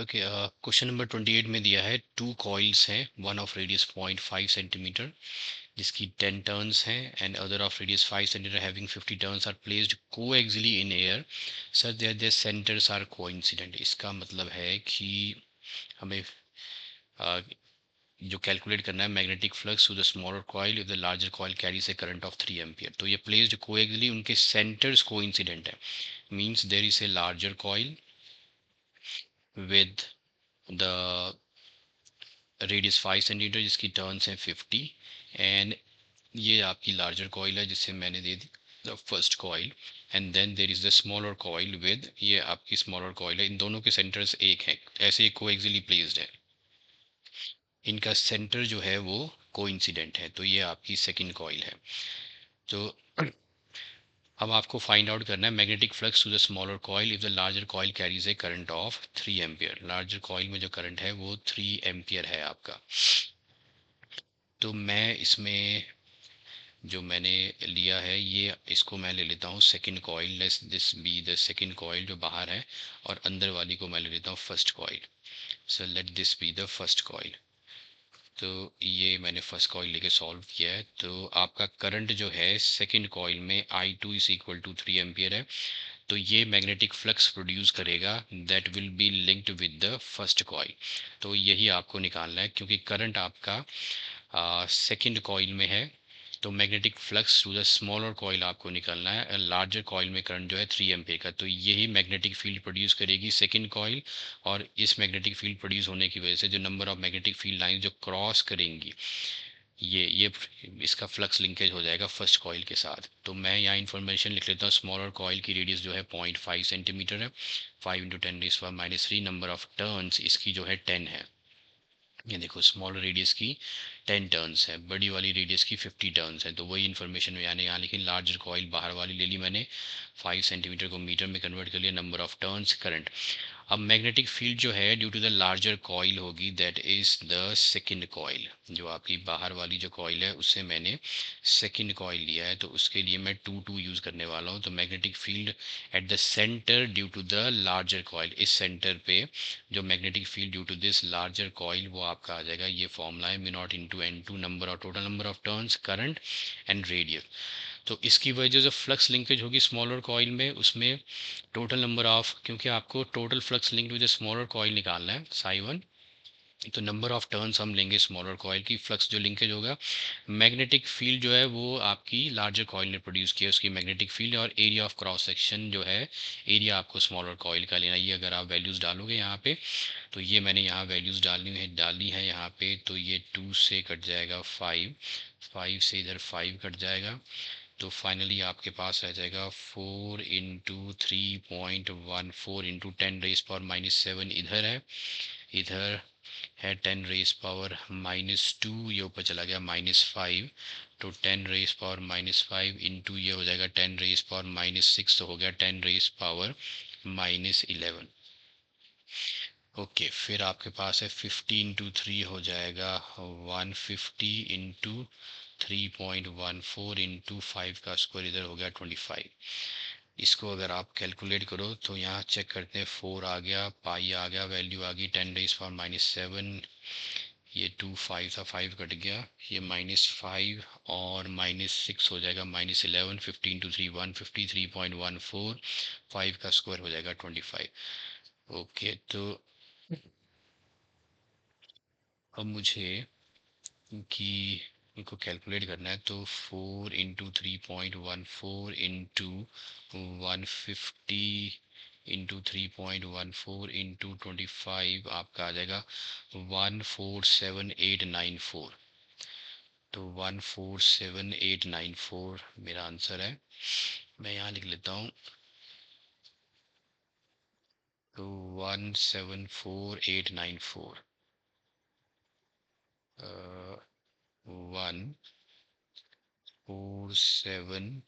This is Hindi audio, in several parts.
ओके, क्वेश्चन नंबर 28 में दिया है टू कॉइल्स हैं, वन ऑफ रेडियस 0.5 सेंटीमीटर जिसकी 10 टर्न्स हैं and other of radius 5 centimetre having 50 turns are placed coaxially in air such that their centres are coincident. इसका मतलब है कि हमें जो कैलकुलेट करना है magnetic flux to the smaller coil if the larger coil carries a current of 3 ampere. तो ये प्लेस्ड कोएक्सियली, उनके सेंटर्स कोइंसिडेंट है, means there is a larger coil with the radius 5 centimetre जिसकी टर्न्स हैं 50 एंड ये आपकी लार्जर कॉइल है जिससे मैंने दे दी the first coil and then there is the smaller coil with, ये आपकी स्मॉलर कॉइल है, इन दोनों के सेंटर्स एक हैं, ऐसे कोएक्सियली प्लेस्ड है, इनका सेंटर जो है वो कोइंसिडेंट है। तो ये आपकी सेकंड कॉइल है। तो अब आपको फाइंड आउट करना है magnetic flux to the smaller coil if the larger coil carries a current of 3 ampere. Larger coil में जो करंट है वो 3 एम्पियर है आपका। तो मैं इसमें जो मैंने लिया है ये, इसको मैं ले लेता हूँ second coil, let's this be the second coil जो बाहर है, और अंदर वाली को मैं ले लेता हूँ first coil. So let this be the first coil. तो ये मैंने फर्स्ट कॉइल लेके सॉल्व किया है। तो आपका करंट जो है सेकंड कॉइल में I2 is equal to 3 ampere है। तो ये मैग्नेटिक फ्लक्स प्रोड्यूस करेगा that will be linked with the first coil. तो यही आपको निकालना है क्योंकि करंट आपका सेकंड कॉइल में है, तो magnetic flux to the smaller coil आपको निकालना है। लार्जर कॉइल में करंट जो है 3 एम्पियर का, तो यही मैग्नेटिक फील्ड प्रोड्यूस करेगी सेकंड कॉइल। और इस मैग्नेटिक फील्ड प्रोड्यूस होने की वजह से जो number of magnetic field line जो क्रॉस करेंगी, ये इसका फ्लक्स लिंकेज हो जाएगा फर्स्ट कॉइल के साथ। तो मैं यहाँ इन्फॉर्मेशन लिख लेता हूँ। स्मॉलर कॉइल की रेडियस जो है 0.5 सेंटीमीटर है, 5 इंटू 10⁻³ नंबर ऑफ टर्न्स इसकी जो है 10 है। ये देखो स्मॉल रेडियस की 10 टर्न्स है, बड़ी वाली रेडियस की 50 टर्न्स है। तो वही इन्फॉर्मेशन मैंने यहाँ लिखी। लार्जर कॉइल बाहर वाली ले ली मैंने, 5 सेंटीमीटर को मीटर में कन्वर्ट कर लिया, नंबर ऑफ टर्न्स करंट। अब मैग्नेटिक फील्ड जो है due to the larger coil होगी, that is the second coil. जो आपकी बाहर वाली जो कॉइल है उससे मैंने सेकंड कॉइल लिया है, तो उसके लिए मैं 2 यूज़ करने वाला हूँ। तो magnetic field at the centre due to the larger coil, इस सेंटर पे जो magnetic field due to this larger coil वो आपका आ जाएगा, ये फॉर्मूला है μ0 into N2 number of total number of turns current and radius. तो इसकी वजह जो फ्लक्स लिंकेज होगी स्मॉलर कॉइल में, उसमें टोटल नंबर ऑफ, क्योंकि आपको total flux linked with smaller coil निकालना है psi1, तो नंबर ऑफ टर्न्स हम लेंगे स्मॉलर कॉइल की, फ्लक्स जो लिंकेज होगा, मैग्नेटिक फील्ड जो है वो आपकी लार्जर कॉइल ने प्रोड्यूस किया उसकी मैग्नेटिक फील्ड, और एरिया ऑफ क्रॉस सेक्शन जो है, एरिया आपको स्मॉलर कॉइल का लेना। ये अगर आप वैल्यूज़ डालोगे यहाँ पे, तो ये मैंने यहाँ वैल्यूज़ डाली है यहाँ पे, तो ये 2 से कट जाएगा 5, 5 से इधर 5 कट जाएगा, तो फाइनली आपके पास रह जाएगा 4 इंटू 3.14 इंटू 10⁻⁻⁷ इधर है, इधर है 10⁻⁻² ये ऊपर चला गया -5, तो 10⁻⁻5 इंटू ये हो जाएगा 10⁻⁻6, तो हो गया 10⁻11। ओके, फिर आपके पास है 50 इंटू 3 हो जाएगा 150 इंटू 3.14 इंटू 5 का स्क्वायर, इधर हो गया 25। इसको अगर आप कैलकुलेट करो तो यहाँ चेक करते हैं, 4 आ गया, पाई आ गया, वैल्यू आ गई 10⁻⁻⁷, ये 2 5 था, 5 कट गया, ये -5 और -6 हो जाएगा -11, 15 टू 3 150, 3.14, 5 का स्क्वायर हो जाएगा 25। ओके, तो अब मुझे कि इनको कैलकुलेट करना है, तो 4 इंटू 3.14 इंटू 150 इंटू 3.14 इंटू 25 आपका आ जाएगा 147894। तो 147894 मेरा आंसर है। मैं यहाँ लिख लेता हूँ, तो 174894 147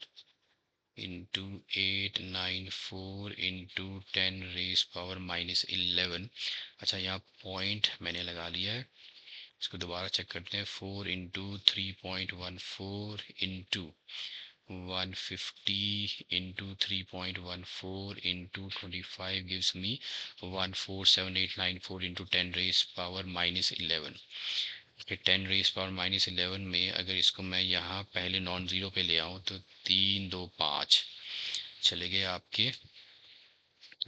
इंटू 894 इंटू 10⁻⁻11। अच्छा, यहाँ पॉइंट मैंने लगा लिया है, इसको दोबारा चेक करते हैं। 4 into 3.14 into 150 into 3.14 into 25 gives me 147894 into 10 raised power minus 11. कि 10 रेस पावर माइनस 11 में अगर इसको मैं यहाँ पहले नॉन ज़ीरो पे ले आऊँ तो 3 2 5 चले गए आपके,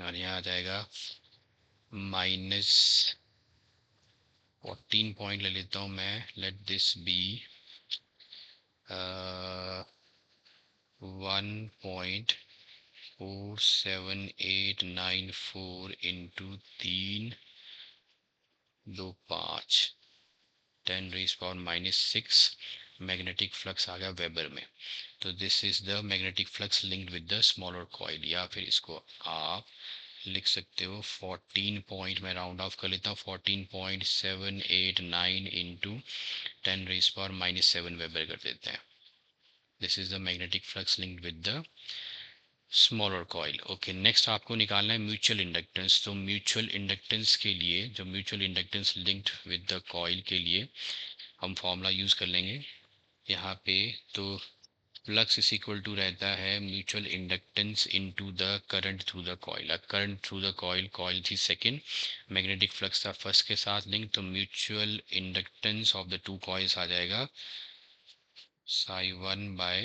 और यहाँ आ जाएगा माइनस 14 पॉइंट ले लेता हूँ मैं, let this be 1.47894 into 3 2 5 10 raise power minus 6 magnetic flux आ गया वेबर में। तो this is the magnetic flux linked with the smaller coil, या फिर इसको आप लिख सकते हो 14 पॉइंट, मैं राउंड ऑफ कर लेता हूँ, 14.789 into 10 raise power minus 7 weber कर देते हैं। This is the magnetic flux linked with the smaller coil. Okay, next आपको निकालना है म्यूचुअल इंडक्टेंस। तो म्यूचुअल इंडक्टेंस के लिए, जो mutual inductance linked with the coil के लिए हम फॉर्मूला यूज कर लेंगे यहाँ पे। तो फ्लक्स इज इक्वल टू रहता है mutual inductance into the current through the coil. Current through the coil, coil थी सेकंड, मैग्नेटिक फ्लक्स था फर्स्ट के साथ लिंक, तो mutual inductance of the two coils आ जाएगा psi 1 by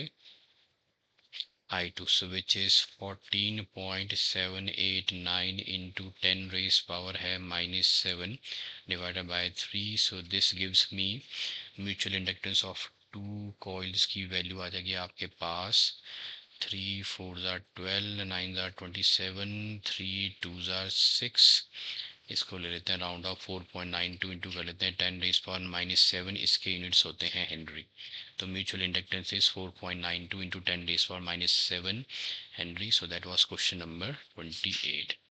I2, so which is 14.789 into 10 raised power है minus 7 divided by 3, so this gives me mutual inductance of two coils की वैल्यू आ जाएगी आपके पास 3 4 are 12, 9 are 27, 3 2 are 6, इसको ले लेते हैं राउंड ऑफ 4.92 इंटू कर लेते हैं 10 रेज पावर माइनस 7, इसके यूनिट्स होते हैं हेनरी। तो mutual inductance is 4.92 into 10 raise power minus 7 henry. So that was question number 28।